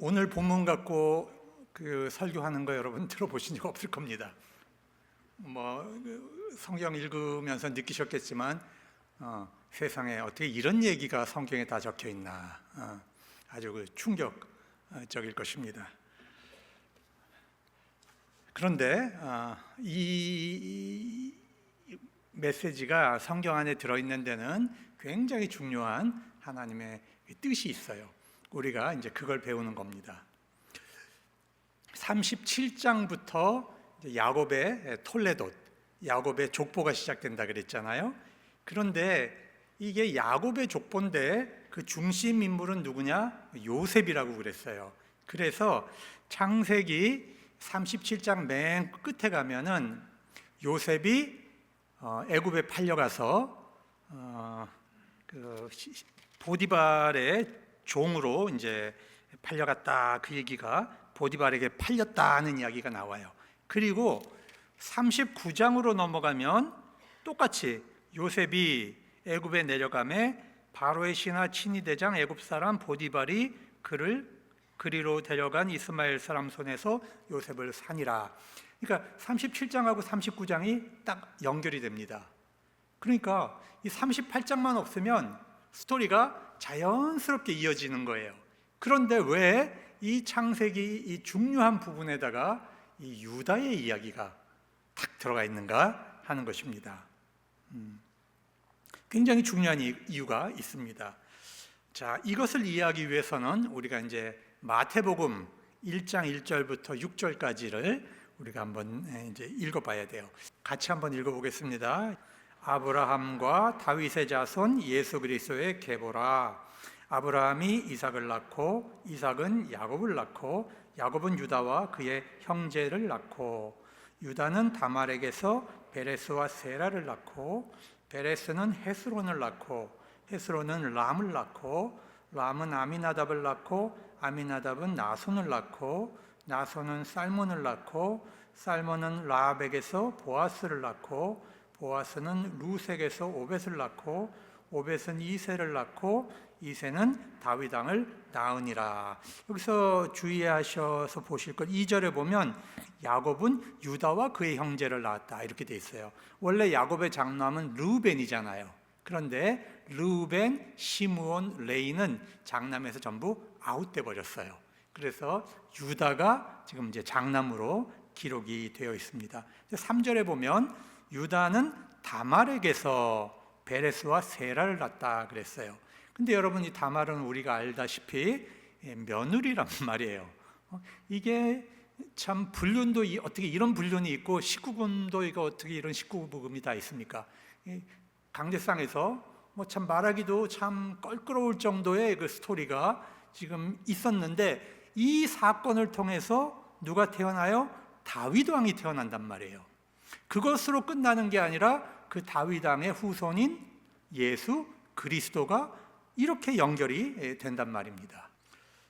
오늘 본문 갖고 설교하는 거 여러분 들어보신 적 없을 겁니다. 성경 읽으면서 느끼셨겠지만 세상에 어떻게 이런 얘기가 성경에 다 적혀 있나, 아주 충격적일 것입니다. 그런데 이 메시지가 성경 안에 들어있는 데는 굉장히 중요한 하나님의 뜻이 있어요. 우리가 이제 그걸 배우는 겁니다. 37장부터 야곱의 톨레돗, 야곱의 족보가 시작된다 그랬잖아요. 그런데 이게 야곱의 족보인데 그 중심 인물은 누구냐? 요셉이라고 그랬어요. 그래서 창세기 37장 맨 끝에 가면은 요셉이 애굽에 팔려가서 보디발의 종으로 이제 팔려갔다, 그 얘기가 보디발에게 팔렸다는 이야기가 나와요. 그리고 39장으로 넘어가면 똑같이 요셉이 애굽에 내려가매 바로의 신하 친위대장 애굽 사람 보디발이 그를 그리로 데려간 이스마엘 사람 손에서 요셉을 산이라. 그러니까 37장하고 39장이 딱 연결이 됩니다. 그러니까 이 38장만 없으면 스토리가 자연스럽게 이어지는 거예요. 그런데 왜 이 창세기 이 중요한 부분에다가 이 유다의 이야기가 탁 들어가 있는가 하는 것입니다. 굉장히 중요한 이유가 있습니다. 자, 이것을 이해하기 위해서는 우리가 이제 마태복음 1장 1절부터 6절까지를 우리가 한번 이제 읽어봐야 돼요. 같이 한번 읽어보겠습니다. 아브라함과 다윗의 자손 예수 그리스도의 계보라. 아브라함이 이삭을 낳고 이삭은 야곱을 낳고 야곱은 유다와 그의 형제를 낳고 유다는 다말에게서 베레스와 세라를 낳고 베레스는 헤스론을 낳고 헤스론은 람을 낳고 람은 아미나답을 낳고 아미나답은 나손을 낳고 나손은 살몬을 낳고 살몬은 라합에게서 보아스를 낳고 보아스는 루색에서 오벳을 낳고 오벳은 이새를 낳고 이새는 다윗 왕을 낳으니라. 여기서 주의하셔서 보실 것 2절에 보면 야곱은 유다와 그의 형제를 낳았다 이렇게 돼 있어요. 원래 야곱의 장남은 르우벤이잖아요. 그런데 르우벤, 시므온, 레이는 장남에서 전부 아웃돼 버렸어요. 그래서 유다가 지금 이제 장남으로 기록이 되어 있습니다. 3절에 보면 유다는 다말에게서 베레스와 세라를 낳았다 그랬어요. 근데 여러분, 이 다말은 우리가 알다시피 며느리란 말이에요. 이게 참 불륜도 어떻게 이런 불륜이 있고 19금도 이거 어떻게 이런 19금이 다 있습니까? 강제상에서 참 말하기도 참 껄끄러울 정도의 그 스토리가 지금 있었는데 이 사건을 통해서 누가 태어나요? 다윗 왕이 태어난단 말이에요. 그것으로 끝나는 게 아니라 그 다윗 왕의 후손인 예수 그리스도가 이렇게 연결이 된단 말입니다.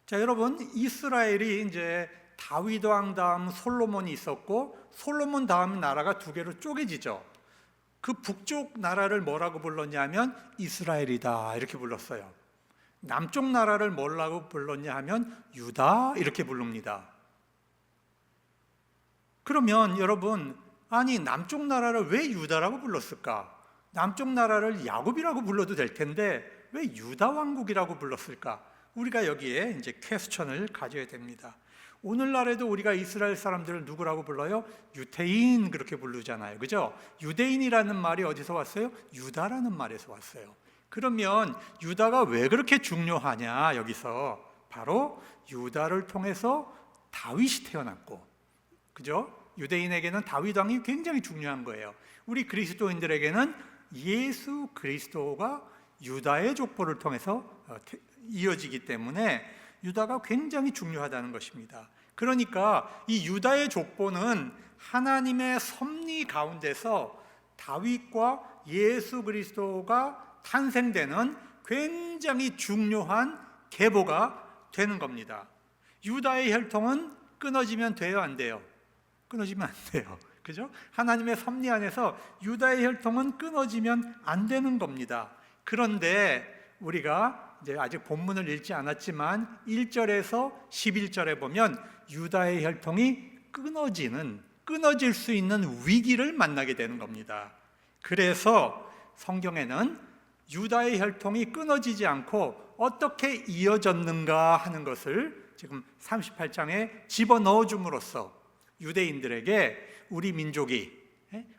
자, 여러분, 이스라엘이 이제 다윗 왕 다음 솔로몬이 있었고 솔로몬 다음 나라가 두 개로 쪼개지죠. 그 북쪽 나라를 뭐라고 불렀냐면 이스라엘이다 이렇게 불렀어요. 남쪽 나라를 뭐라고 불렀냐 하면 유다 이렇게 부릅니다. 그러면 여러분, 아니 남쪽 나라를 왜 유다라고 불렀을까? 남쪽 나라를 야곱이라고 불러도 될 텐데 왜 유다 왕국이라고 불렀을까? 우리가 여기에 이제 퀘스천을 가져야 됩니다. 오늘날에도 우리가 이스라엘 사람들을 누구라고 불러요? 유태인 그렇게 부르잖아요. 그죠? 유대인이라는 말이 어디서 왔어요? 유다라는 말에서 왔어요. 그러면 유다가 왜 그렇게 중요하냐? 여기서 바로 유다를 통해서 다윗이 태어났고, 그죠? 유대인에게는 다윗 왕이 굉장히 중요한 거예요. 우리 그리스도인들에게는 예수 그리스도가 유다의 족보를 통해서 이어지기 때문에 유다가 굉장히 중요하다는 것입니다. 그러니까 이 유다의 족보는 하나님의 섭리 가운데서 다윗과 예수 그리스도가 탄생되는 굉장히 중요한 계보가 되는 겁니다. 유다의 혈통은 끊어지면 돼요, 안 돼요? 끊어지면 안 돼요. 그죠? 하나님의 섭리 안에서 유다의 혈통은 끊어지면 안 되는 겁니다. 그런데 우리가 이제 아직 본문을 읽지 않았지만 1절에서 11절에 보면 유다의 혈통이 끊어질 수 있는 위기를 만나게 되는 겁니다. 그래서 성경에는 유다의 혈통이 끊어지지 않고 어떻게 이어졌는가 하는 것을 지금 38장에 집어넣어 줌으로써 유대인들에게 우리 민족이,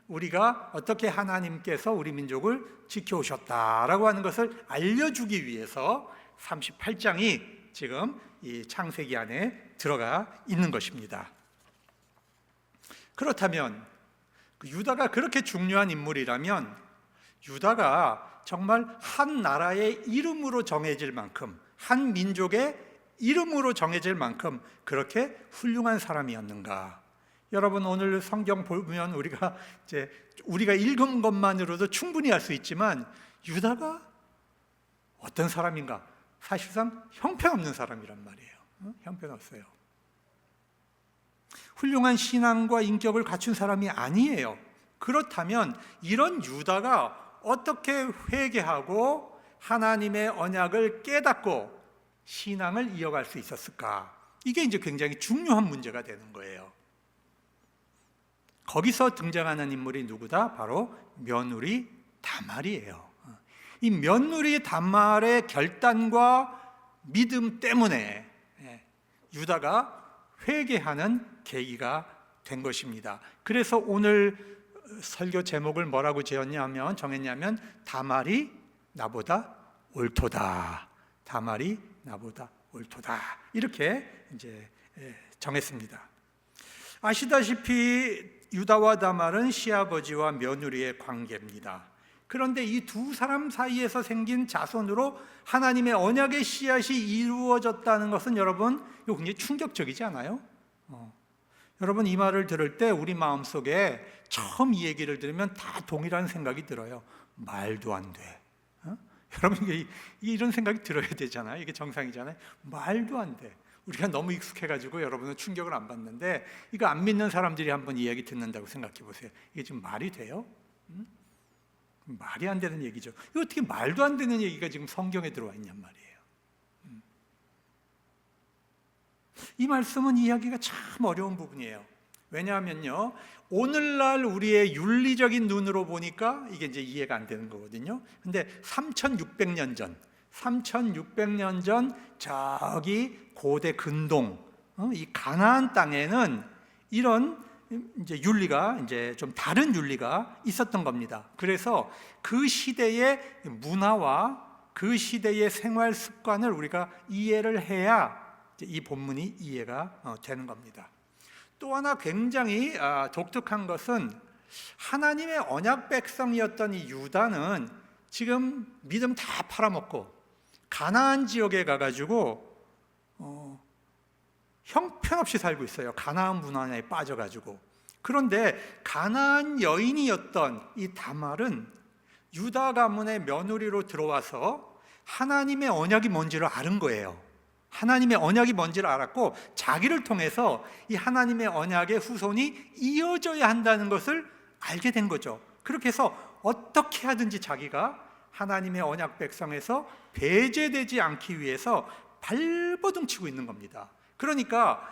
우리가 어떻게 하나님께서 우리 민족을 지켜오셨다라고 하는 것을 알려주기 위해서 38장이 지금 이 창세기 안에 들어가 있는 것입니다. 그렇다면 유다가 그렇게 중요한 인물이라면 유다가 정말 한 나라의 이름으로 정해질 만큼, 한 민족의 이름으로 정해질 만큼 그렇게 훌륭한 사람이었는가? 여러분, 오늘 성경 보면 우리가 읽은 것만으로도 충분히 알 수 있지만 유다가 어떤 사람인가? 사실상 형편없는 사람이란 말이에요. 형편없어요. 훌륭한 신앙과 인격을 갖춘 사람이 아니에요. 그렇다면 이런 유다가 어떻게 회개하고 하나님의 언약을 깨닫고 신앙을 이어갈 수 있었을까? 이게 이제 굉장히 중요한 문제가 되는 거예요. 거기서 등장하는 인물이 누구다? 바로 며느리 다말이에요. 이 며느리 다말의 결단과 믿음 때문에 유다가 회개하는 계기가 된 것입니다. 그래서 오늘 설교 제목을 뭐라고 정했냐면 다말이 나보다 옳도다. 다말이 나보다 옳도다. 이렇게 이제 정했습니다. 아시다시피 유다와 다말은 시아버지와 며느리의 관계입니다. 그런데 이 두 사람 사이에서 생긴 자손으로 하나님의 언약의 씨앗이 이루어졌다는 것은 여러분, 이거 굉장히 충격적이지 않아요? 여러분, 이 말을 들을 때 우리 마음속에 처음 이 얘기를 들으면 다 동일한 생각이 들어요. 말도 안 돼. 여러분, 이런 생각이 들어야 되잖아요. 이게 정상이잖아요. 말도 안 돼. 우리가 너무 익숙해가지고 여러분은 충격을 안 받는데, 이거 안 믿는 사람들이 한번 이 얘기 듣는다고 생각해 보세요. 이게 지금 말이 돼요? 말이 안 되는 얘기죠. 이거 어떻게 말도 안 되는 얘기가 지금 성경에 들어와 있냔 말이에요. 이 말씀은 이해하기가 참 어려운 부분이에요. 왜냐하면요, 오늘날 우리의 윤리적인 눈으로 보니까 이게 이제 이해가 안 되는 거거든요. 근데 3600년 전 저기 고대 근동, 이 가나안 땅에는 이런 이제 윤리가 이제 좀 다른 윤리가 있었던 겁니다. 그래서 그 시대의 문화와 그 시대의 생활 습관을 우리가 이해를 해야 이 본문이 이해가 되는 겁니다. 또 하나 굉장히 독특한 것은 하나님의 언약 백성이었던 이 유다는 지금 믿음 다 팔아먹고 가나안 지역에 가가지고 형편없이 살고 있어요. 가나안 문화에 빠져가지고. 그런데 가나안 여인이었던 이 다말은 유다 가문의 며느리로 들어와서 하나님의 언약이 뭔지를 아는 거예요. 하나님의 언약이 뭔지를 알았고 자기를 통해서 이 하나님의 언약의 후손이 이어져야 한다는 것을 알게 된 거죠. 그렇게 해서 어떻게 하든지 자기가 하나님의 언약 백성에서 배제되지 않기 위해서 발버둥 치고 있는 겁니다. 그러니까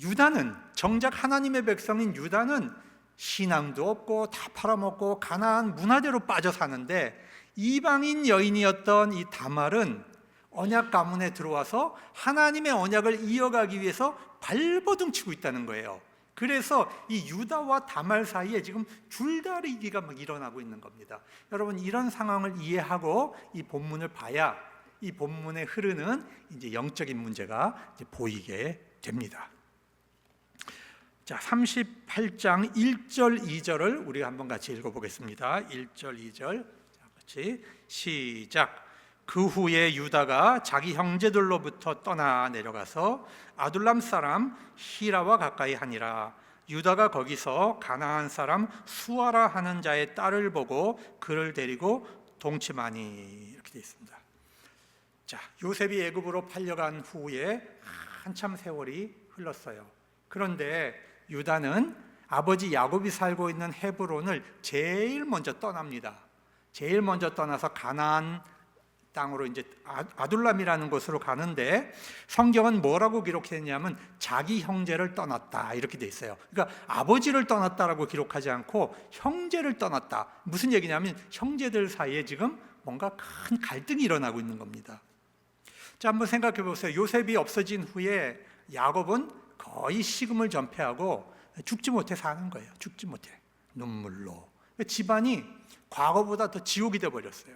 유다는, 정작 하나님의 백성인 유다는 신앙도 없고 다 팔아먹고 가나안 문화대로 빠져 사는데, 이방인 여인이었던 이 다말은 언약 가문에 들어와서 하나님의 언약을 이어가기 위해서 발버둥 치고 있다는 거예요. 그래서 이 유다와 다말 사이에 지금 줄다리기가 막 일어나고 있는 겁니다. 여러분, 이런 상황을 이해하고 이 본문을 봐야 이 본문에 흐르는 이제 영적인 문제가 이제 보이게 됩니다. 자, 38장 1절 2절을 우리 한번 같이 읽어보겠습니다. 1절 2절 같이 시작. 그 후에 유다가 자기 형제들로부터 떠나 내려가서 아둘람 사람 히라와 가까이 하니라. 유다가 거기서 가나안 사람 수아라 하는 자의 딸을 보고 그를 데리고 동침하니. 이렇게 되어 있습니다. 자, 요셉이 애굽으로 팔려간 후에 한참 세월이 흘렀어요. 그런데 유다는 아버지 야곱이 살고 있는 헤브론을 제일 먼저 떠납니다. 제일 먼저 떠나서 가나안 땅으로 이제 아둘람이라는 곳으로 가는데 성경은 뭐라고 기록했냐면 자기 형제를 떠났다 이렇게 돼 있어요. 그러니까 아버지를 떠났다라고 기록하지 않고 형제를 떠났다. 무슨 얘기냐면 형제들 사이에 지금 뭔가 큰 갈등이 일어나고 있는 겁니다. 자, 한번 생각해 보세요. 요셉이 없어진 후에 야곱은 거의 식음을 전폐하고 죽지 못해 사는 거예요. 죽지 못해 눈물로. 집안이 과거보다 더 지옥이 돼 버렸어요.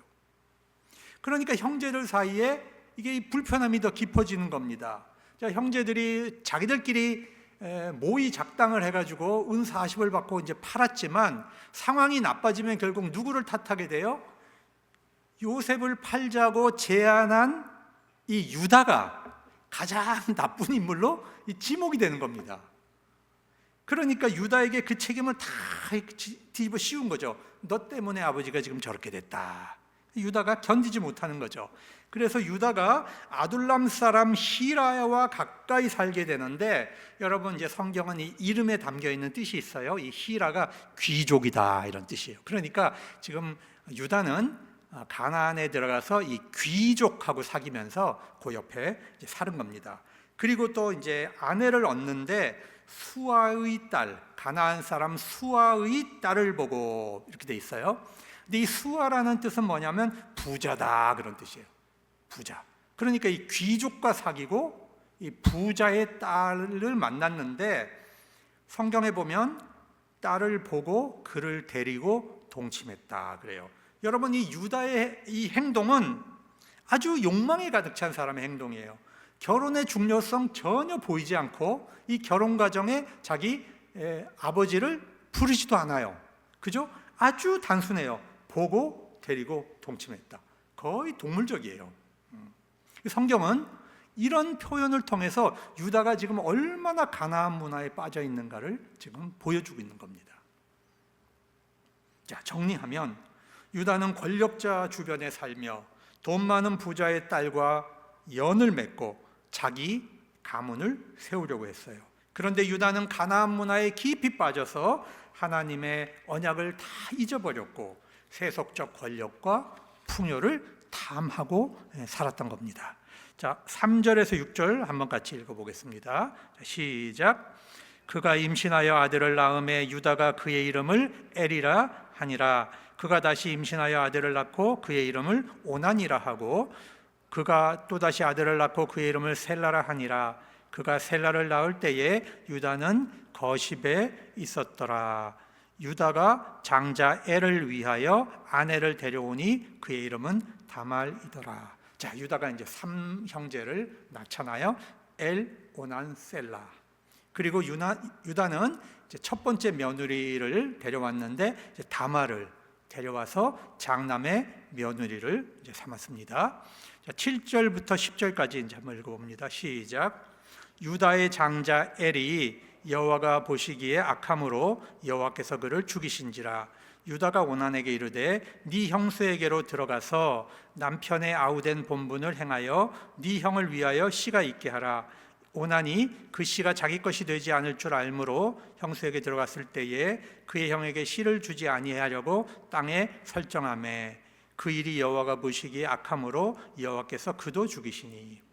그러니까 형제들 사이에 이게 불편함이 더 깊어지는 겁니다. 자, 형제들이 자기들끼리 모의 작당을 해가지고 은 40을 받고 이제 팔았지만 상황이 나빠지면 결국 누구를 탓하게 돼요? 요셉을 팔자고 제안한 이 유다가 가장 나쁜 인물로 지목이 되는 겁니다. 그러니까 유다에게 그 책임을 다 뒤집어 씌운 거죠. 너 때문에 아버지가 지금 저렇게 됐다. 유다가 견디지 못하는 거죠. 그래서 유다가 아둘람 사람 히라와 가까이 살게 되는데, 여러분 이제 성경은 이 이름에 담겨 있는 뜻이 있어요. 이 히라가 귀족이다 이런 뜻이에요. 그러니까 지금 유다는 가나안에 들어가서 이 귀족하고 사귀면서 그 옆에 이제 사는 겁니다. 그리고 또 이제 아내를 얻는데 수아의 딸, 가나안 사람 수아의 딸을 보고 이렇게 돼 있어요. 근데 이 수아라는 뜻은 뭐냐면 부자다 그런 뜻이에요. 부자. 그러니까 이 귀족과 사귀고 이 부자의 딸을 만났는데 성경에 보면 딸을 보고 그를 데리고 동침했다 그래요. 여러분 이 유다의 이 행동은 아주 욕망에 가득 찬 사람의 행동이에요. 결혼의 중요성 전혀 보이지 않고 이 결혼 과정에 자기 아버지를 부르지도 않아요. 그죠? 아주 단순해요. 보고 데리고 동침했다. 거의 동물적이에요. 성경은 이런 표현을 통해서 유다가 지금 얼마나 가나안 문화에 빠져 있는가를 지금 보여주고 있는 겁니다. 자, 정리하면 유다는 권력자 주변에 살며 돈 많은 부자의 딸과 연을 맺고 자기 가문을 세우려고 했어요. 그런데 유다는 가나안 문화에 깊이 빠져서 하나님의 언약을 다 잊어버렸고 세속적 권력과 풍요를 탐하고 살았던 겁니다. 자, 3절에서 6절 한번 같이 읽어보겠습니다. 시작. 그가 임신하여 아들을 낳음에 유다가 그의 이름을 엘이라 하니라. 그가 다시 임신하여 아들을 낳고 그의 이름을 오난이라 하고 그가 또다시 아들을 낳고 그의 이름을 셀라라 하니라. 그가 셀라를 낳을 때에 유다는 거십에 있었더라. 유다가 장자 엘을 위하여 아내를 데려오니 그의 이름은 다말이더라. 자, 유다가 이제 3형제를 낳잖아요. 엘, 오난, 셀라. 그리고 유다는 이제 첫 번째 며느리를 데려왔는데 이제 다말을 데려와서 장남의 며느리를 이제 삼았습니다. 자, 7절부터 10절까지 이제 한번 읽어봅니다. 시작. 유다의 장자 엘이 여호와가 보시기에 악함으로 여호와께서 그를 죽이신지라. 유다가 오난에게 이르되 네 형수에게로 들어가서 남편의 아우된 본분을 행하여 네 형을 위하여 씨가 있게 하라. 오난이 그 씨가 자기 것이 되지 않을 줄 알므로 형수에게 들어갔을 때에 그의 형에게 씨를 주지 아니하려고 땅에 설정하매 그 일이 여호와가 보시기에 악함으로 여호와께서 그도 죽이시니.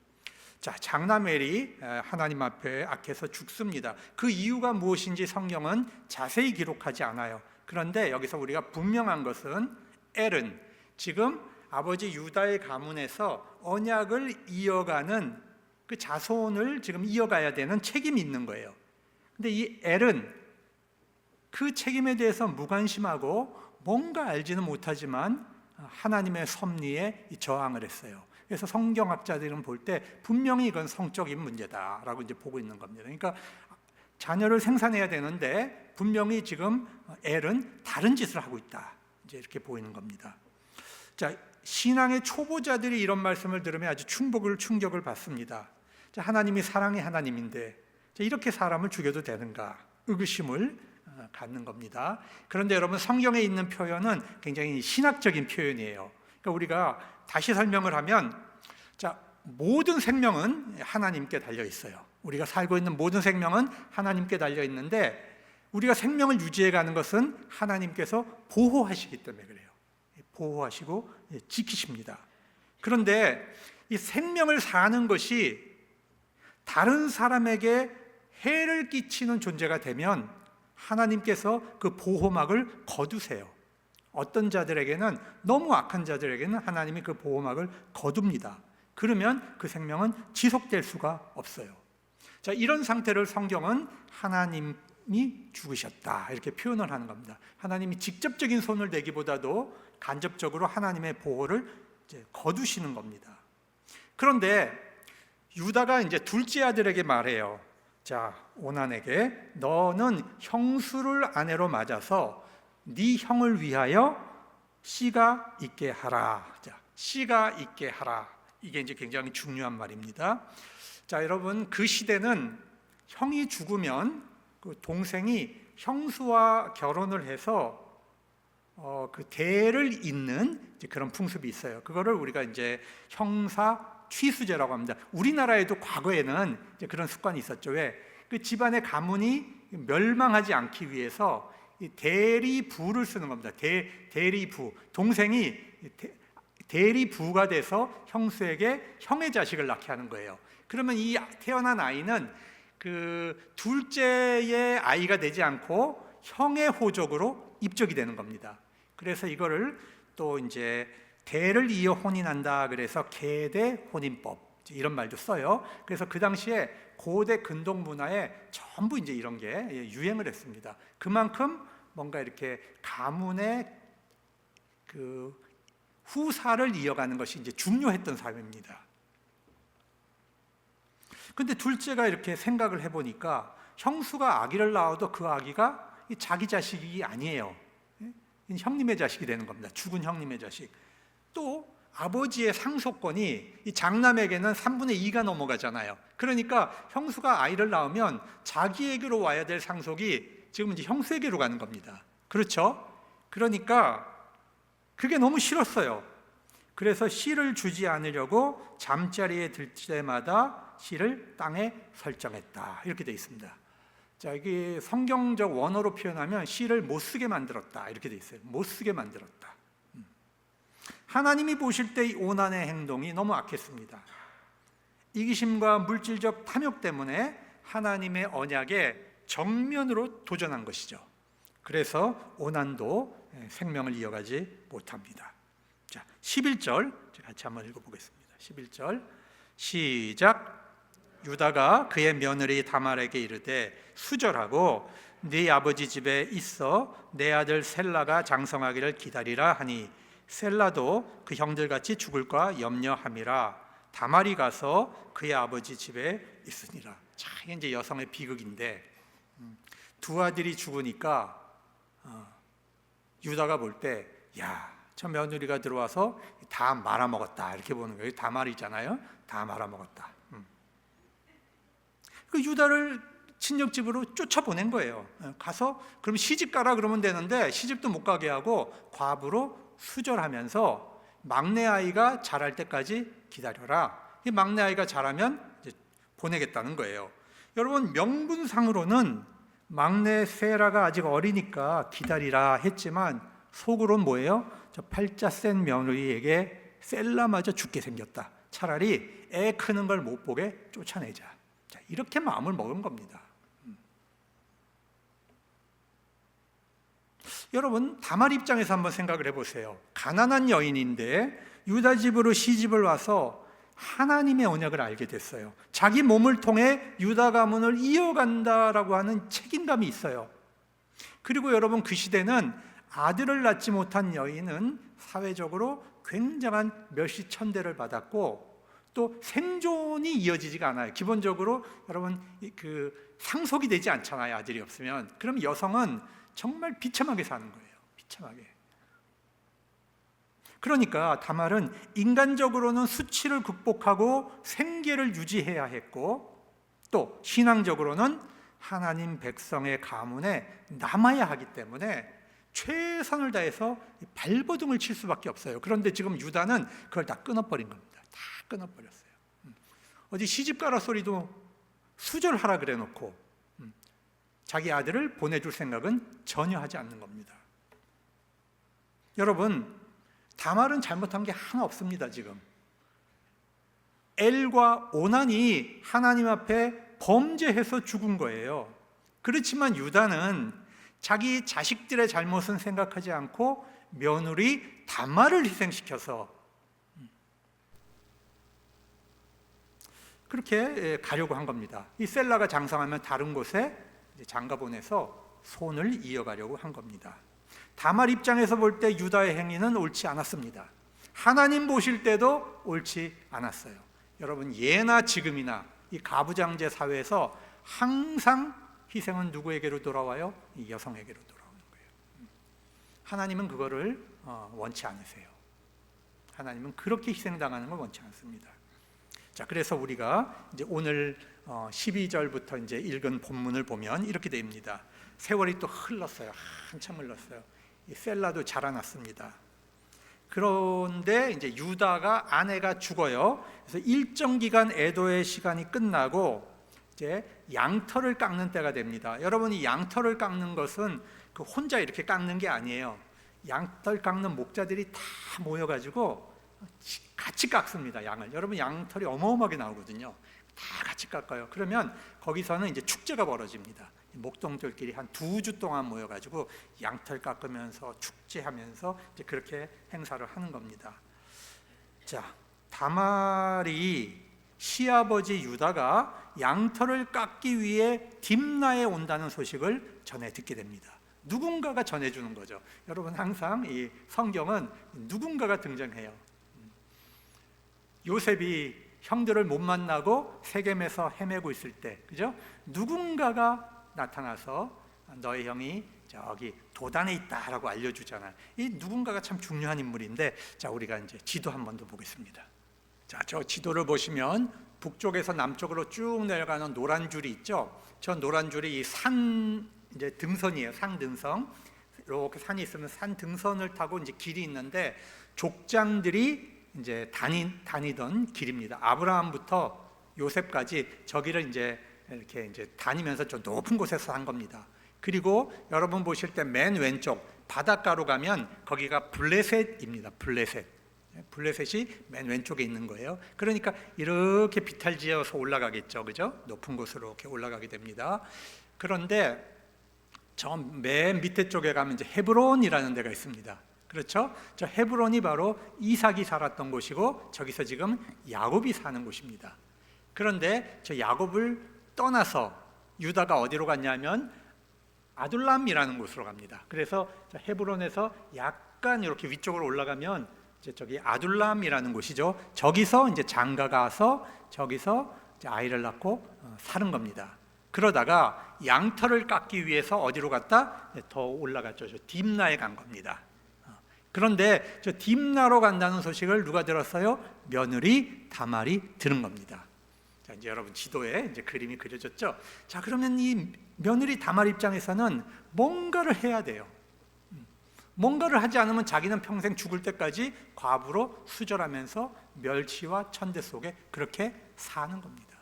자, 장남 엘이 하나님 앞에 악해서 죽습니다. 그 이유가 무엇인지 성경은 자세히 기록하지 않아요. 그런데 여기서 우리가 분명한 것은 엘은 지금 아버지 유다의 가문에서 언약을 이어가는 그 자손을 지금 이어가야 되는 책임이 있는 거예요. 근데 이 엘은 그 책임에 대해서 무관심하고 뭔가 알지는 못하지만 하나님의 섭리에 저항을 했어요. 그래서 성경학자들은 볼 때 분명히 이건 성적인 문제다라고 이제 보고 있는 겁니다. 그러니까 자녀를 생산해야 되는데 분명히 지금 엘은 다른 짓을 하고 있다. 이제 이렇게 보이는 겁니다. 자, 신앙의 초보자들이 이런 말씀을 들으면 아주 충격을 받습니다. 자, 하나님이 사랑의 하나님인데 이렇게 사람을 죽여도 되는가? 의구심을 갖는 겁니다. 그런데 여러분 성경에 있는 표현은 굉장히 신학적인 표현이에요. 그러니까 우리가 다시 설명을 하면 자, 모든 생명은 하나님께 달려 있어요. 우리가 살고 있는 모든 생명은 하나님께 달려 있는데 우리가 생명을 유지해 가는 것은 하나님께서 보호하시기 때문에 그래요. 보호하시고 지키십니다. 그런데 이 생명을 사는 것이 다른 사람에게 해를 끼치는 존재가 되면 하나님께서 그 보호막을 거두세요. 어떤 자들에게는, 너무 악한 자들에게는 하나님이 그 보호막을 거둡니다. 그러면 그 생명은 지속될 수가 없어요. 자, 이런 상태를 성경은 하나님이 죽으셨다 이렇게 표현을 하는 겁니다. 하나님이 직접적인 손을 대기보다도 간접적으로 하나님의 보호를 이제 거두시는 겁니다. 그런데 유다가 이제 둘째 아들에게 말해요. 자, 오난에게 너는 형수를 아내로 맞아서 네 형을 위하여 씨가 있게 하라. 자, 씨가 있게 하라. 이게 이제 굉장히 중요한 말입니다. 자, 여러분, 그 시대는 형이 죽으면 그 동생이 형수와 결혼을 해서 그 대를 잇는 그런 풍습이 있어요. 그거를 우리가 이제 형사 취수제라고 합니다. 우리나라에도 과거에는 이제 그런 습관이 있었죠. 왜? 그 집안의 가문이 멸망하지 않기 위해서 이 대리부를 쓰는 겁니다. 대리부. 동생이 대리부가 돼서 형수에게 형의 자식을 낳게 하는 거예요. 그러면 이 태어난 아이는 그 둘째의 아이가 되지 않고 형의 호족으로 입적이 되는 겁니다. 그래서 이거를 또 이제 대를 이어 혼인한다 그래서 계대 혼인법 이런 말도 써요. 그래서 그 당시에 고대 근동 문화에 전부 이제 이런 게 유행을 했습니다. 그만큼 뭔가 이렇게 가문의 그 후사를 이어가는 것이 이제 중요했던 삶입니다. 근데 둘째가 이렇게 생각을 해보니까 형수가 아기를 낳아도 그 아기가 자기 자식이 아니에요. 형님의 자식이 되는 겁니다. 죽은 형님의 자식. 또 아버지의 상속권이 이 장남에게는 3분의 2가 넘어가잖아요. 그러니까 형수가 아이를 낳으면 자기에게로 와야 될 상속이 지금 이제 형수에게로 가는 겁니다. 그렇죠? 그러니까 그게 너무 싫었어요. 그래서 씨를 주지 않으려고 잠자리에 들 때마다 씨를 땅에 설정했다. 이렇게 되어 있습니다. 자, 이게 성경적 원어로 표현하면 씨를 못 쓰게 만들었다. 이렇게 되어 있어요. 못 쓰게 만들었다. 하나님이 보실 때 이 오난의 행동이 너무 악했습니다. 이기심과 물질적 탐욕 때문에 하나님의 언약에 정면으로 도전한 것이죠. 그래서 오난도 생명을 이어가지 못합니다. 자, 11절 같이 한번 읽어보겠습니다. 11절 시작. 유다가 그의 며느리 다말에게 이르되 수절하고 네 아버지 집에 있어 내 아들 셀라가 장성하기를 기다리라 하니 셀라도 그 형들같이 죽을까 염려함이라. 다말이 가서 그의 아버지 집에 있으니라. 자, 이게 이제 여성의 비극인데 두 아들이 죽으니까 유다가 볼 때 야, 저 며느리가 들어와서 다 말아먹었다 이렇게 보는 거예요. 다말이잖아요. 다 말아먹었다. 그 유다를 친정집으로 쫓아보낸 거예요. 가서 그럼 시집 가라 그러면 되는데 시집도 못 가게 하고 과부로 수절하면서 막내 아이가 자랄 때까지 기다려라. 이 막내 아이가 자라면 이제 보내겠다는 거예요. 여러분, 명분상으로는 막내 세라가 아직 어리니까 기다리라 했지만 속으로는 뭐예요? 저 팔자 센 며느리에게 셀라마저 죽게 생겼다. 차라리 애 크는 걸 못 보게 쫓아내자. 자, 이렇게 마음을 먹은 겁니다. 여러분, 다말 입장에서 한번 생각을 해보세요. 가난한 여인인데 유다 집으로 시집을 와서 하나님의 언약을 알게 됐어요. 자기 몸을 통해 유다 가문을 이어간다라고 하는 책임감이 있어요. 그리고 여러분, 그 시대는 아들을 낳지 못한 여인은 사회적으로 굉장한 멸시천대를 받았고 또 생존이 이어지지가 않아요. 기본적으로 여러분 그 상속이 되지 않잖아요. 아들이 없으면. 그럼 여성은 정말 비참하게 사는 거예요. 비참하게. 그러니까 다말은 인간적으로는 수치를 극복하고 생계를 유지해야 했고 또 신앙적으로는 하나님 백성의 가문에 남아야 하기 때문에 최선을 다해서 발버둥을 칠 수밖에 없어요. 그런데 지금 유다는 그걸 다 끊어버린 겁니다. 다 끊어버렸어요. 어디 시집가라 소리도 수절하라 그래 놓고 자기 아들을 보내줄 생각은 전혀 하지 않는 겁니다. 여러분, 다말은 잘못한 게 하나 없습니다. 지금 엘과 오난이 하나님 앞에 범죄해서 죽은 거예요. 그렇지만 유다는 자기 자식들의 잘못은 생각하지 않고 며느리 다말을 희생시켜서 그렇게 가려고 한 겁니다. 이 셀라가 장성하면 다른 곳에 장가 보내서 손을 이어가려고 한 겁니다. 다말 입장에서 볼 때 유다의 행위는 옳지 않았습니다. 하나님 보실 때도 옳지 않았어요. 여러분, 예나 지금이나 이 가부장제 사회에서 항상 희생은 누구에게로 돌아와요? 이 여성에게로 돌아오는 거예요. 하나님은 그거를 원치 않으세요. 하나님은 그렇게 희생당하는 걸 원치 않습니다. 자, 그래서 우리가 이제 오늘 12절부터 이제 읽은 본문을 보면 이렇게 됩니다. 세월이 또 흘렀어요. 한참 흘렀어요. 이 셀라도 자라났습니다. 그런데 이제 유다가 아내가 죽어요. 그래서 일정 기간 애도의 시간이 끝나고 이제 양털을 깎는 때가 됩니다. 여러분이 양털을 깎는 것은 그 혼자 이렇게 깎는 게 아니에요. 양털 깎는 목자들이 다 모여가지고 같이 깎습니다. 양을. 여러분, 양털이 어마어마하게 나오거든요. 다 같이 깎아요. 그러면 거기서는 이제 축제가 벌어집니다. 목동들끼리 한 2주 동안 모여가지고 양털 깎으면서 축제하면서 이제 그렇게 행사를 하는 겁니다. 자, 다말이 시아버지 유다가 양털을 깎기 위해 딥나에 온다는 소식을 전해 듣게 됩니다. 누군가가 전해주는 거죠. 여러분, 항상 이 성경은 누군가가 등장해요. 요셉이 형들을 못 만나고 세겜에서 헤매고 있을 때, 그죠? 누군가가 나타나서 너의 형이 저기 도단에 있다라고 알려주잖아요. 이 누군가가 참 중요한 인물인데, 자, 우리가 이제 지도 한 번 더 보겠습니다. 자, 저 지도를 보시면 북쪽에서 남쪽으로 쭉 내려가는 노란 줄이 있죠. 저 노란 줄이 이 산 이제 등선이에요. 산 등선. 이렇게 산이 있으면 산 등선을 타고 이제 길이 있는데 족장들이 이제 다니던 길입니다. 아브라함부터 요셉까지 저기를 이제 이렇게 이제 다니면서 좀 높은 곳에서 산 겁니다. 그리고 여러분 보실 때 맨 왼쪽 바닷가로 가면 거기가 블레셋입니다. 블레셋이 맨 왼쪽에 있는 거예요. 그러니까 이렇게 비탈지어서 올라가겠죠, 그죠? 높은 곳으로 이렇게 올라가게 됩니다. 그런데 저 맨 밑에 쪽에 가면 이제 헤브론이라는 데가 있습니다. 그렇죠? 저 헤브론이 바로 이삭이 살았던 곳이고 저기서 지금 야곱이 사는 곳입니다. 그런데 저 야곱을 떠나서 유다가 어디로 갔냐면 아둘람이라는 곳으로 갑니다. 그래서 저 헤브론에서 약간 이렇게 위쪽으로 올라가면 이제 저기 아둘람이라는 곳이죠. 저기서 이제 장가 가서 저기서 이제 아이를 낳고 사는 겁니다. 그러다가 양털을 깎기 위해서 어디로 갔다? 더 올라갔죠. 저 딥나에 간 겁니다. 그런데 저 딥나로 간다는 소식을 누가 들었어요? 며느리 다말이 들은 겁니다. 자, 이제 여러분 지도에 이제 그림이 그려졌죠. 자, 그러면 이 며느리 다말 입장에서는 뭔가를 해야 돼요. 뭔가를 하지 않으면 자기는 평생 죽을 때까지 과부로 수절하면서 멸치와 천대 속에 그렇게 사는 겁니다.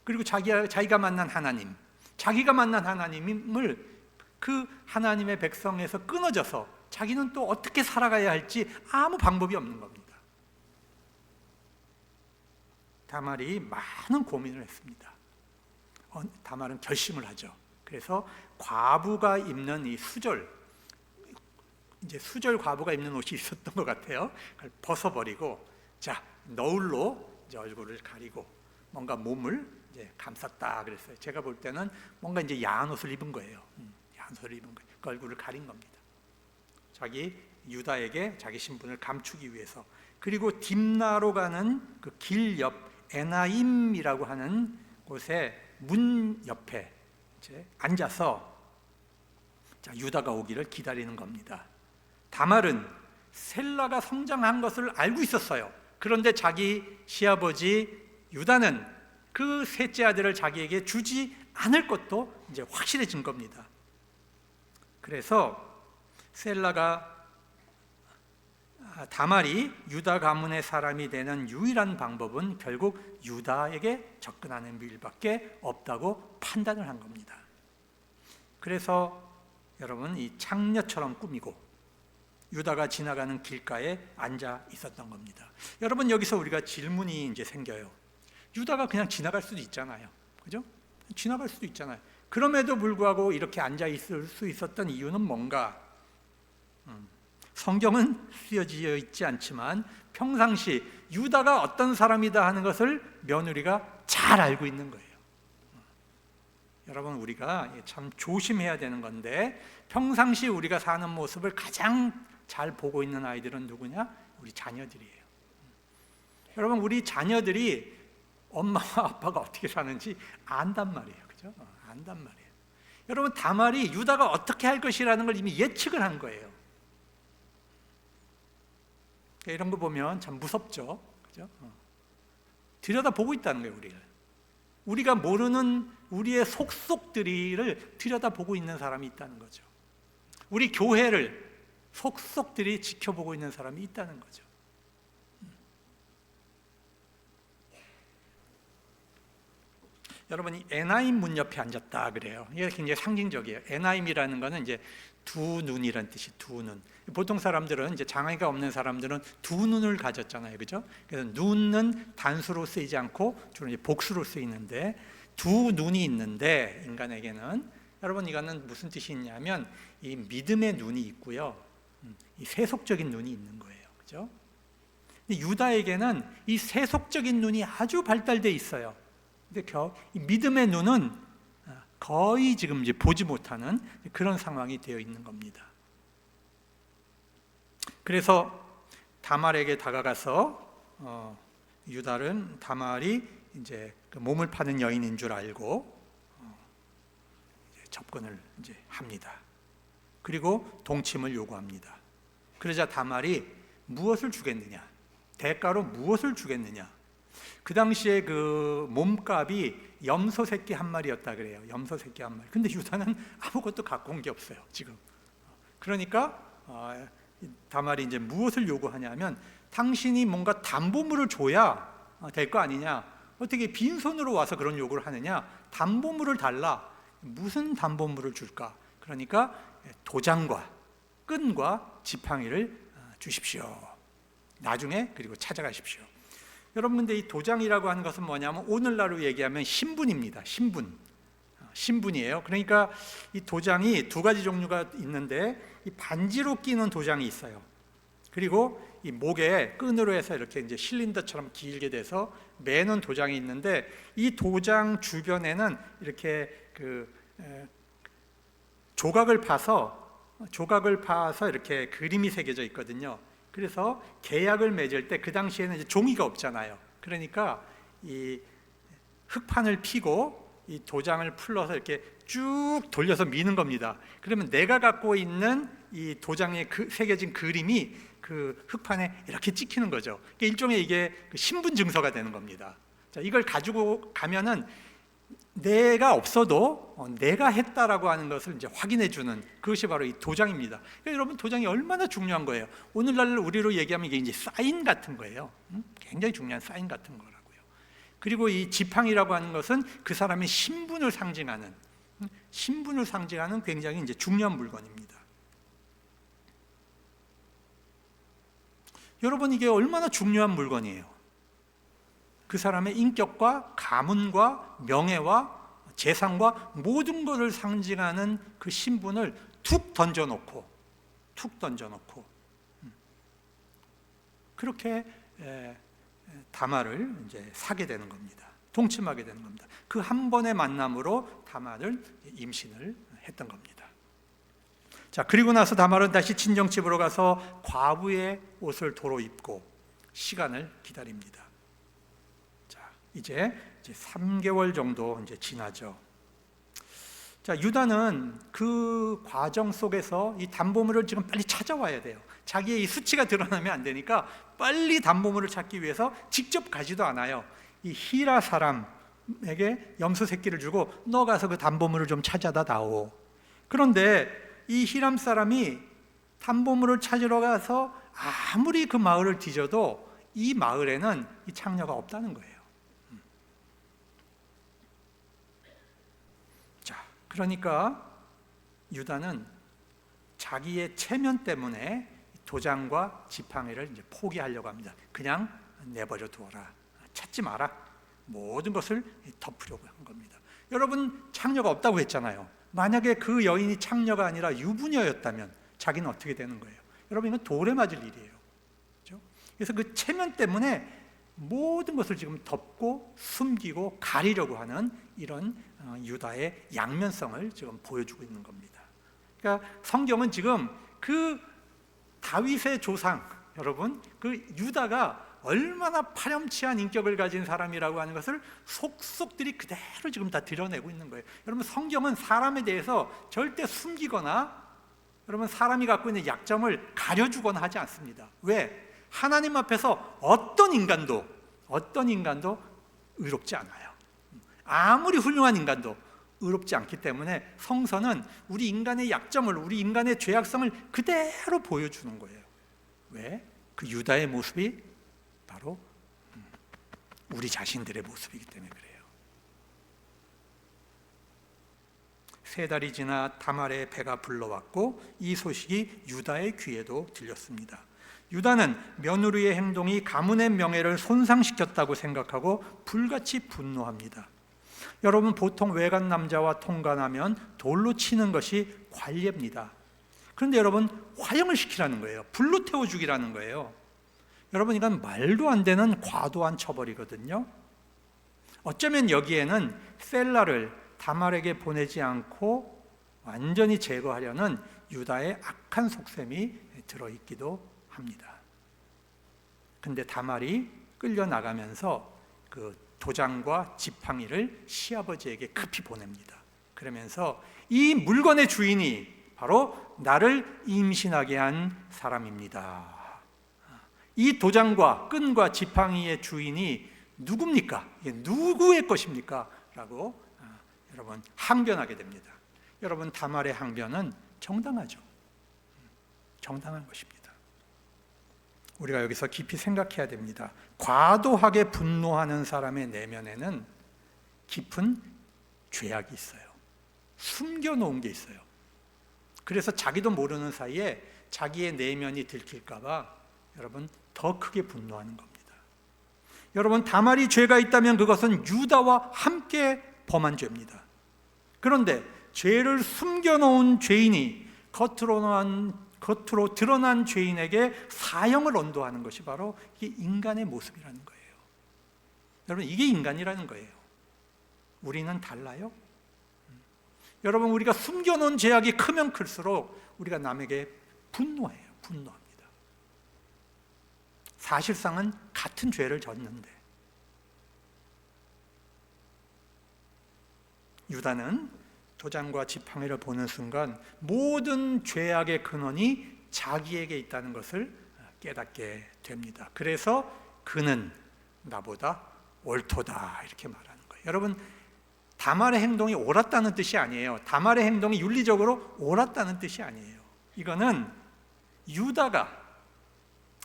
그리고 자기가 만난 하나님, 자기가 만난 하나님을 그 하나님의 백성에서 끊어져서 자기는 또 어떻게 살아가야 할지 아무 방법이 없는 겁니다. 다말이 많은 고민을 했습니다. 다말은 결심을 하죠. 그래서 과부가 입는 이 수절, 이제 수절 과부가 입는 옷이 있었던 것 같아요. 그걸 벗어버리고, 자, 너울로 이제 얼굴을 가리고 뭔가 몸을 이제 감쌌다 그랬어요. 제가 볼 때는 뭔가 이제 야한 옷을 입은 거예요. 소리 입은 거예요. 그 얼굴을 가린 겁니다. 자기 유다에게 자기 신분을 감추기 위해서. 그리고 딥나로 가는 그 길 옆 에나임이라고 하는 곳에 문 옆에 이제 앉아서 자, 유다가 오기를 기다리는 겁니다. 다말은 셀라가 성장한 것을 알고 있었어요. 그런데 자기 시아버지 유다는 그 셋째 아들을 자기에게 주지 않을 것도 이제 확실해진 겁니다. 그래서 다말이 유다 가문의 사람이 되는 유일한 방법은 결국 유다에게 접근하는 일밖에 없다고 판단을 한 겁니다. 그래서 여러분 이 창녀처럼 꾸미고 유다가 지나가는 길가에 앉아 있었던 겁니다. 여러분, 여기서 우리가 질문이 이제 생겨요. 유다가 그냥 지나갈 수도 있잖아요. 그죠? 지나갈 수도 있잖아요. 그럼에도 불구하고 이렇게 앉아 있을 수 있었던 이유는 뭔가? 성경은 쓰여져 있지 않지만 평상시 유다가 어떤 사람이다 하는 것을 며느리가 잘 알고 있는 거예요. 여러분, 우리가 참 조심해야 되는 건데, 평상시 우리가 사는 모습을 가장 잘 보고 있는 아이들은 누구냐? 우리 자녀들이에요. 여러분, 우리 자녀들이 엄마와 아빠가 어떻게 사는지 안단 말이에요. 그죠? 안단 말이에요. 여러분, 다말이 유다가 어떻게 할 것이라는 걸 이미 예측을 한 거예요. 이런 거 보면 참 무섭죠. 그죠? 들여다보고 있다는 거예요, 우리가 모르는 우리의 속속들이를 들여다보고 있는 사람이 있다는 거죠. 우리 교회를 속속들이 지켜보고 있는 사람이 있다는 거죠. 여러분이 에나임 문 옆에 앉았다 그래요. 이게 굉장히 상징적이에요. 에나임이라는 거는 이제 두 눈이란 뜻이, 두 눈. 보통 사람들은 이제 장애가 없는 사람들은 두 눈을 가졌잖아요, 그죠? 그래서 눈은 단수로 쓰이지 않고 주로 이제 복수로 쓰이는데, 두 눈이 있는데 인간에게는, 여러분, 이거는 무슨 뜻이 있냐면 이 믿음의 눈이 있고요, 이 세속적인 눈이 있는 거예요, 그죠? 근데 유다에게는 이 세속적인 눈이 아주 발달돼 있어요. 근데 이 믿음의 눈은 거의 지금 이제 보지 못하는 그런 상황이 되어 있는 겁니다. 그래서 다말에게 다가가서 유다는 다말이 이제 그 몸을 파는 여인인 줄 알고 이제 접근을 이제 합니다. 그리고 동침을 요구합니다. 그러자 다말이 무엇을 주겠느냐? 대가로 무엇을 주겠느냐? 그 당시에 그 몸값이 염소 새끼 한 마리였다 그래요. 염소 새끼 한 마리. 근데 유다는 아무것도 갖고 온 게 없어요, 지금. 그러니까 다말이 이제 무엇을 요구하냐면, 당신이 뭔가 담보물을 줘야 될 거 아니냐? 어떻게 빈손으로 와서 그런 요구를 하느냐? 담보물을 달라. 무슨 담보물을 줄까? 그러니까 도장과 끈과 지팡이를 주십시오. 나중에 그리고 찾아가십시오. 여러분, 근데 이 도장이라고 하는 것은 뭐냐면 오늘날로 얘기하면 신분입니다. 신분이에요. 그러니까 이 도장이 두 가지 종류가 있는데, 이 반지로 끼는 도장이 있어요. 그리고 이 목에 끈으로 해서 이렇게 이제 실린더처럼 길게 돼서 매는 도장이 있는데, 이 도장 주변에는 이렇게 그 조각을 파서 이렇게 그림이 새겨져 있거든요. 그래서 계약을 맺을 때, 그 당시에는 이제 종이가 없잖아요. 그러니까 이 흙판을 피고 이 도장을 풀러서 이렇게 쭉 돌려서 미는 겁니다. 그러면 내가 갖고 있는 이 도장에 새겨진 그림이 그 흙판에 이렇게 찍히는 거죠. 그러니까 일종의 이게 신분 증서가 되는 겁니다. 자, 이걸 가지고 가면은 내가 없어도 내가 했다라고 하는 것을 이제 확인해 주는, 그것이 바로 이 도장입니다. 그러니까 여러분, 도장이 얼마나 중요한 거예요. 오늘날 우리로 얘기하면 이게 이제 사인 같은 거예요. 굉장히 중요한 사인 같은 거라고요. 그리고 이 지팡이라고 하는 것은 그 사람의 신분을 상징하는 굉장히 이제 중요한 물건입니다. 여러분, 이게 얼마나 중요한 물건이에요. 그 사람의 인격과 가문과 명예와 재산과 모든 것을 상징하는 그 신분을 툭 던져놓고 그렇게 다말을 이제 사게 되는 겁니다. 동침하게 되는 겁니다. 그 한 번의 만남으로 다말을 임신을 했던 겁니다. 자, 그리고 나서 다말은 다시 친정집으로 가서 과부의 옷을 도로 입고 시간을 기다립니다. 이제 3개월 정도 이제 지나죠. 자, 유다는 그 과정 속에서 이 담보물을 지금 빨리 찾아와야 돼요. 자기의 이 수치가 드러나면 안 되니까 빨리 담보물을 찾기 위해서 직접 가지도 않아요. 이 히라 사람에게 염소 새끼를 주고, 너 가서 그 담보물을 좀 찾아다 다오. 그런데 이 히람 사람이 담보물을 찾으러 가서 아무리 그 마을을 뒤져도 이 마을에는 이 창녀가 없다는 거예요. 그러니까 유다는 자기의 체면 때문에 도장과 지팡이를 이제 포기하려고 합니다. 그냥 내버려 두어라. 찾지 마라. 모든 것을 덮으려고 한 겁니다. 여러분, 창녀가 없다고 했잖아요. 만약에 그 여인이 창녀가 아니라 유부녀였다면 자기는 어떻게 되는 거예요? 여러분, 이건 돌에 맞을 일이에요. 그렇죠? 그래서 그 체면 때문에 모든 것을 지금 덮고 숨기고 가리려고 하는 이런 유다의 양면성을 지금 보여주고 있는 겁니다. 그러니까 성경은 지금 그 다윗의 조상, 여러분, 그 유다가 얼마나 파렴치한 인격을 가진 사람이라고 하는 것을 속속들이 그대로 지금 다 드러내고 있는 거예요. 여러분, 성경은 사람에 대해서 절대 숨기거나 여러분 사람이 갖고 있는 약점을 가려주거나 하지 않습니다. 왜? 하나님 앞에서 어떤 인간도 의롭지 않아요. 아무리 훌륭한 인간도 의롭지 않기 때문에 성서는 우리 인간의 약점을, 우리 인간의 죄악성을 그대로 보여주는 거예요. 왜? 그 유다의 모습이 바로 우리 자신들의 모습이기 때문에 그래요. 3달이 지나 다말의 배가 불러왔고 이 소식이 유다의 귀에도 들렸습니다. 유다는 며느리의 행동이 가문의 명예를 손상시켰다고 생각하고 불같이 분노합니다. 여러분, 보통 외간 남자와 통간하면 돌로 치는 것이 관례입니다. 그런데 여러분, 화형을 시키라는 거예요. 불로 태워 죽이라는 거예요. 여러분, 이건 말도 안 되는 과도한 처벌이거든요. 어쩌면 여기에는 셀라를 다말에게 보내지 않고 완전히 제거하려는 유다의 악한 속셈이 들어있기도 합니다. 근데 다말이 끌려나가면서 그 도장과 지팡이를 시아버지에게 급히 보냅니다. 그러면서 이 물건의 주인이 바로 나를 임신하게 한 사람입니다. 이 도장과 끈과 지팡이의 주인이 누굽니까? 이게 누구의 것입니까? 라고 여러분 항변하게 됩니다. 여러분, 다말의 항변은 정당하죠. 정당한 것입니다. 우리가 여기서 깊이 생각해야 됩니다. 과도하게 분노하는 사람의 내면에는 깊은 죄악이 있어요. 숨겨놓은 게 있어요. 그래서 자기도 모르는 사이에 자기의 내면이 들킬까 봐 여러분 더 크게 분노하는 겁니다. 여러분, 다말이 죄가 있다면 그것은 유다와 함께 범한 죄입니다. 그런데 죄를 숨겨놓은 죄인이 겉으로 드러난 죄인에게 사형을 언도하는 것이 바로 이게 인간의 모습이라는 거예요. 여러분, 이게 인간이라는 거예요. 우리는 달라요? 여러분, 우리가 숨겨놓은 죄악이 크면 클수록 우리가 남에게 분노해요. 분노합니다. 사실상은 같은 죄를 졌는데 유다는 도장과 지팡이를 보는 순간 모든 죄악의 근원이 자기에게 있다는 것을 깨닫게 됩니다. 그래서 그는 나보다 옳도다 이렇게 말하는 거예요. 여러분, 다말의 행동이 옳았다는 뜻이 아니에요. 다말의 행동이 윤리적으로 옳았다는 뜻이 아니에요. 이거는 유다가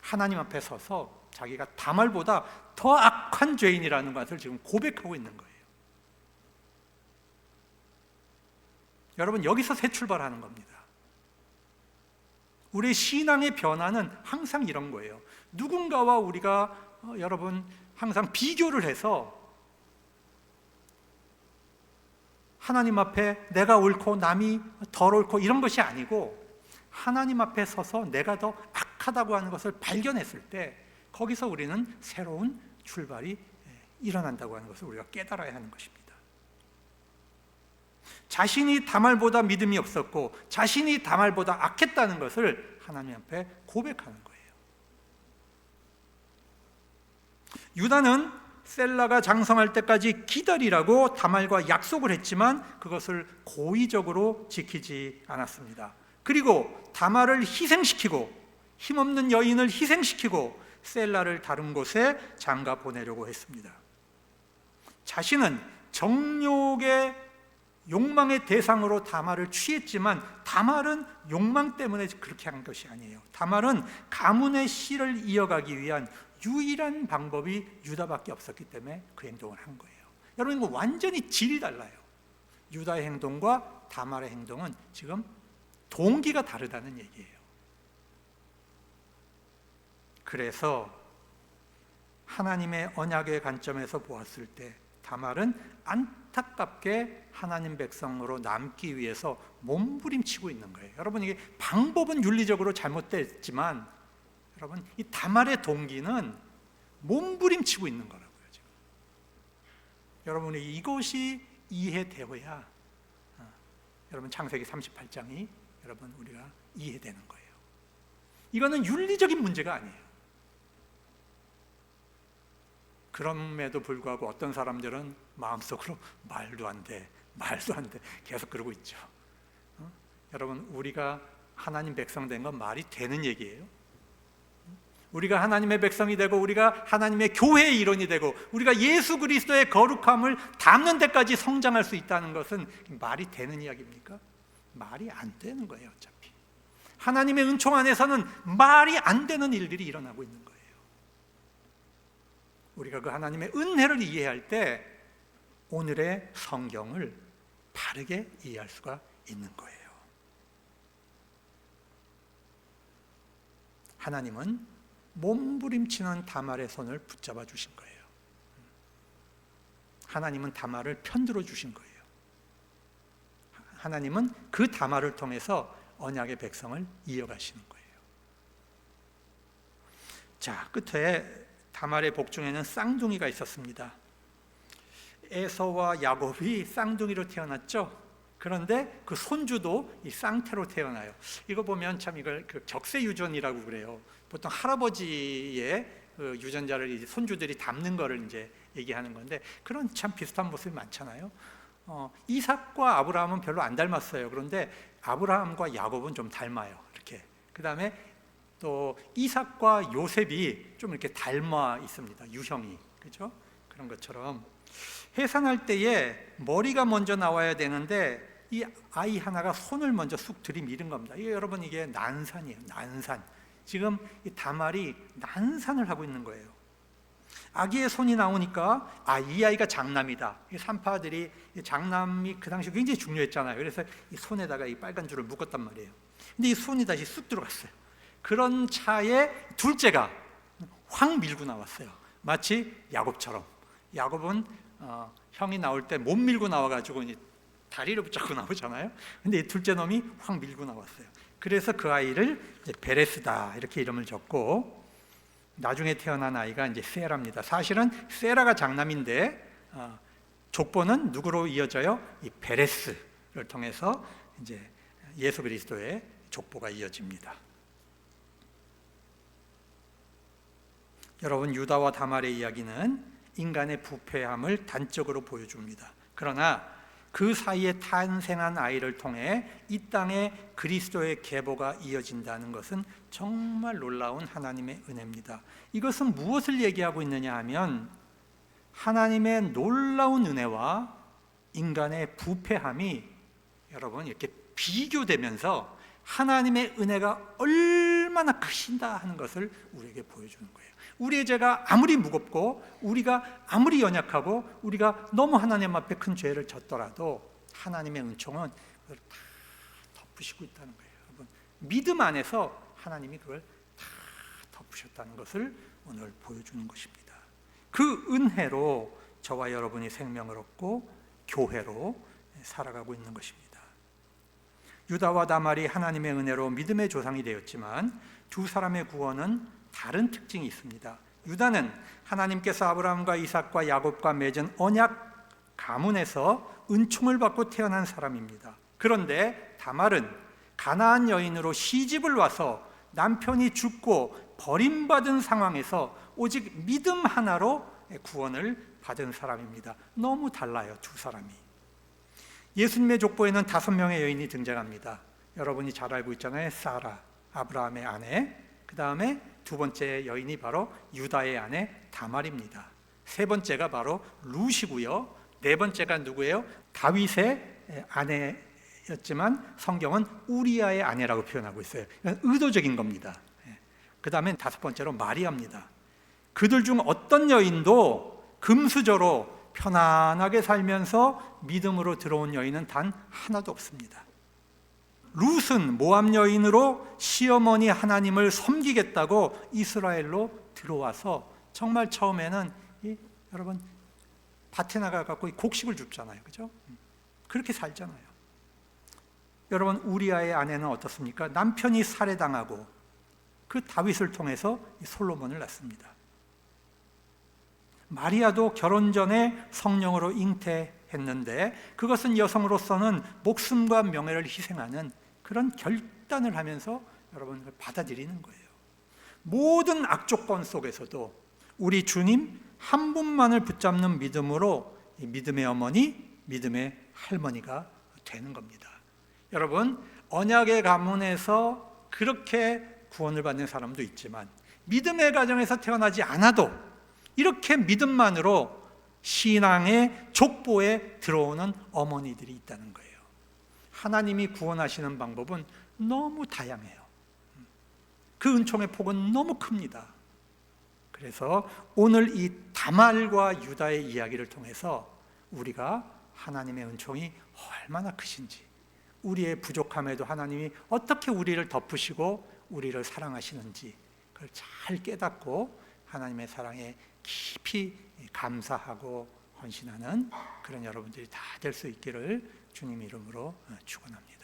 하나님 앞에 서서 자기가 다말보다 더 악한 죄인이라는 것을 지금 고백하고 있는 거예요. 여러분, 여기서 새 출발하는 겁니다. 우리 신앙의 변화는 항상 이런 거예요. 누군가와 우리가 여러분 항상 비교를 해서 하나님 앞에 내가 옳고 남이 덜 옳고 이런 것이 아니고 하나님 앞에 서서 내가 더 악하다고 하는 것을 발견했을 때 거기서 우리는 새로운 출발이 일어난다고 하는 것을 우리가 깨달아야 하는 것입니다. 자신이 다말보다 믿음이 없었고 자신이 다말보다 악했다는 것을 하나님 앞에 고백하는 거예요. 유다는 셀라가 장성할 때까지 기다리라고 다말과 약속을 했지만 그것을 고의적으로 지키지 않았습니다. 그리고 다말을 희생시키고 힘없는 여인을 희생시키고 셀라를 다른 곳에 장가 보내려고 했습니다. 자신은 정욕의 욕망의 대상으로 다말을 취했지만 다말은 욕망 때문에 그렇게 한 것이 아니에요. 다말은 가문의 씨를 이어가기 위한 유일한 방법이 유다밖에 없었기 때문에 그 행동을 한 거예요. 여러분, 이거 완전히 질이 달라요. 유다의 행동과 다말의 행동은 지금 동기가 다르다는 얘기예요. 그래서 하나님의 언약의 관점에서 보았을 때 다말은 안타깝게 하나님 백성으로 남기 위해서 몸부림치고 있는 거예요. 여러분, 이게 방법은 윤리적으로 잘못됐지만 여러분, 이 다말의 동기는 몸부림치고 있는 거라고요. 지금. 여러분이 이것이 이해되어야 여러분 창세기 38장이 여러분 우리가 이해되는 거예요. 이거는 윤리적인 문제가 아니에요. 그럼에도 불구하고 어떤 사람들은 마음속으로 말도 안 돼 계속 그러고 있죠. 여러분, 우리가 하나님 백성 된 건 말이 되는 얘기예요? 우리가 하나님의 백성이 되고 우리가 하나님의 교회의 일원이 되고 우리가 예수 그리스도의 거룩함을 담는 데까지 성장할 수 있다는 것은 말이 되는 이야기입니까? 말이 안 되는 거예요. 어차피 하나님의 은총 안에서는 말이 안 되는 일들이 일어나고 있는 거예요. 우리가 그 하나님의 은혜를 이해할 때 오늘의 성경을 바르게 이해할 수가 있는 거예요. 하나님은 몸부림치는 다말의 손을 붙잡아 주신 거예요. 하나님은 다말을 편들어 주신 거예요. 하나님은 그 다말을 통해서 언약의 백성을 이어가시는 거예요. 자, 끝에 다말의 복중에는 쌍둥이가 있었습니다. 에서와 야곱이 쌍둥이로 태어났죠. 그런데 그 손주도 이 쌍태로 태어나요. 이거 보면 참 이걸 그 격세유전이라고 그래요. 보통 할아버지의 그 유전자를 이제 손주들이 담는 거를 이제 얘기하는 건데 그런 참 비슷한 모습이 많잖아요. 이삭과 아브라함은 별로 안 닮았어요. 그런데 아브라함과 야곱은 좀 닮아요. 이렇게. 그 다음에 또 이삭과 요셉이 좀 이렇게 닮아 있습니다. 유형이, 그죠? 그런 것처럼 해산할 때에 머리가 먼저 나와야 되는데 이 아이 하나가 손을 먼저 쑥 들이밀은 겁니다. 이게 여러분, 이게 난산이에요. 난산. 지금 이 다말이 난산을 하고 있는 거예요. 아기의 손이 나오니까 이 아이가 장남이다. 이 산파들이 장남이 그 당시 굉장히 중요했잖아요. 그래서 이 손에다가 이 빨간 줄을 묶었단 말이에요. 근데 이 손이 다시 쑥 들어갔어요. 그런 차에 둘째가 확 밀고 나왔어요. 마치 야곱처럼. 야곱은 형이 나올 때 못 밀고 나와가지고 다리를 붙잡고 나오잖아요. 근데 이 둘째 놈이 확 밀고 나왔어요. 그래서 그 아이를 이제 베레스다 이렇게 이름을 줬고, 나중에 태어난 아이가 이제 세라입니다. 사실은 세라가 장남인데 족보는 누구로 이어져요? 이 베레스를 통해서 이제 예수 그리스도의 족보가 이어집니다. 여러분, 유다와 다말의 이야기는 인간의 부패함을 단적으로 보여줍니다. 그러나 그 사이에 탄생한 아이를 통해 이 땅에 그리스도의 계보가 이어진다는 것은 정말 놀라운 하나님의 은혜입니다. 이것은 무엇을 얘기하고 있느냐 하면 하나님의 놀라운 은혜와 인간의 부패함이 여러분 이렇게 비교되면서 하나님의 은혜가 얼마나 크신다 하는 것을 우리에게 보여주는 거예요. 우리의 죄가 아무리 무겁고 우리가 아무리 연약하고 우리가 너무 하나님 앞에 큰 죄를 졌더라도 하나님의 은총은 그걸 다 덮으시고 있다는 거예요. 여러분, 믿음 안에서 하나님이 그걸 다 덮으셨다는 것을 오늘 보여주는 것입니다. 그 은혜로 저와 여러분이 생명을 얻고 교회로 살아가고 있는 것입니다. 유다와 다말이 하나님의 은혜로 믿음의 조상이 되었지만 두 사람의 구원은 다른 특징이 있습니다. 유다는 하나님께서 아브라함과 이삭과 야곱과 맺은 언약 가문에서 은총을 받고 태어난 사람입니다. 그런데 다말은 가나안 여인으로 시집을 와서 남편이 죽고 버림받은 상황에서 오직 믿음 하나로 구원을 받은 사람입니다. 너무 달라요, 두 사람이. 예수님의 족보에는 5명의 여인이 등장합니다. 여러분이 잘 알고 있잖아요. 사라, 아브라함의 아내. 그 다음에 두 번째 여인이 바로 유다의 아내 다말입니다. 세 번째가 바로 룻이고요. 네 번째가 누구예요? 다윗의 아내였지만 성경은 우리아의 아내라고 표현하고 있어요. 의도적인 겁니다. 그 다음에 5번째로 마리아입니다. 그들 중 어떤 여인도 금수저로 편안하게 살면서 믿음으로 들어온 여인은 단 하나도 없습니다. 룻은 모압 여인으로 시어머니 하나님을 섬기겠다고 이스라엘로 들어와서 정말 처음에는 여러분 밭에 나가갖고 곡식을 줍잖아요, 그죠? 그렇게 살잖아요. 여러분 우리아의 아내는 어떻습니까? 남편이 살해당하고 그 다윗을 통해서 솔로몬을 낳습니다. 마리아도 결혼 전에 성령으로 잉태했는데 그것은 여성으로서는 목숨과 명예를 희생하는 그런 결단을 하면서 여러분 받아들이는 거예요. 모든 악조건 속에서도 우리 주님 한 분만을 붙잡는 믿음으로 이 믿음의 어머니, 믿음의 할머니가 되는 겁니다. 여러분 언약의 가문에서 그렇게 구원을 받는 사람도 있지만 믿음의 가정에서 태어나지 않아도 이렇게 믿음만으로 신앙의 족보에 들어오는 어머니들이 있다는 거예요. 하나님이 구원하시는 방법은 너무 다양해요. 그 은총의 폭은 너무 큽니다. 그래서 오늘 이 다말과 유다의 이야기를 통해서 우리가 하나님의 은총이 얼마나 크신지, 우리의 부족함에도 하나님이 어떻게 우리를 덮으시고 우리를 사랑하시는지 그걸 잘 깨닫고 하나님의 사랑에 깊이 감사하고 헌신하는 그런 여러분들이 다 될 수 있기를 주님 이름으로 축원합니다.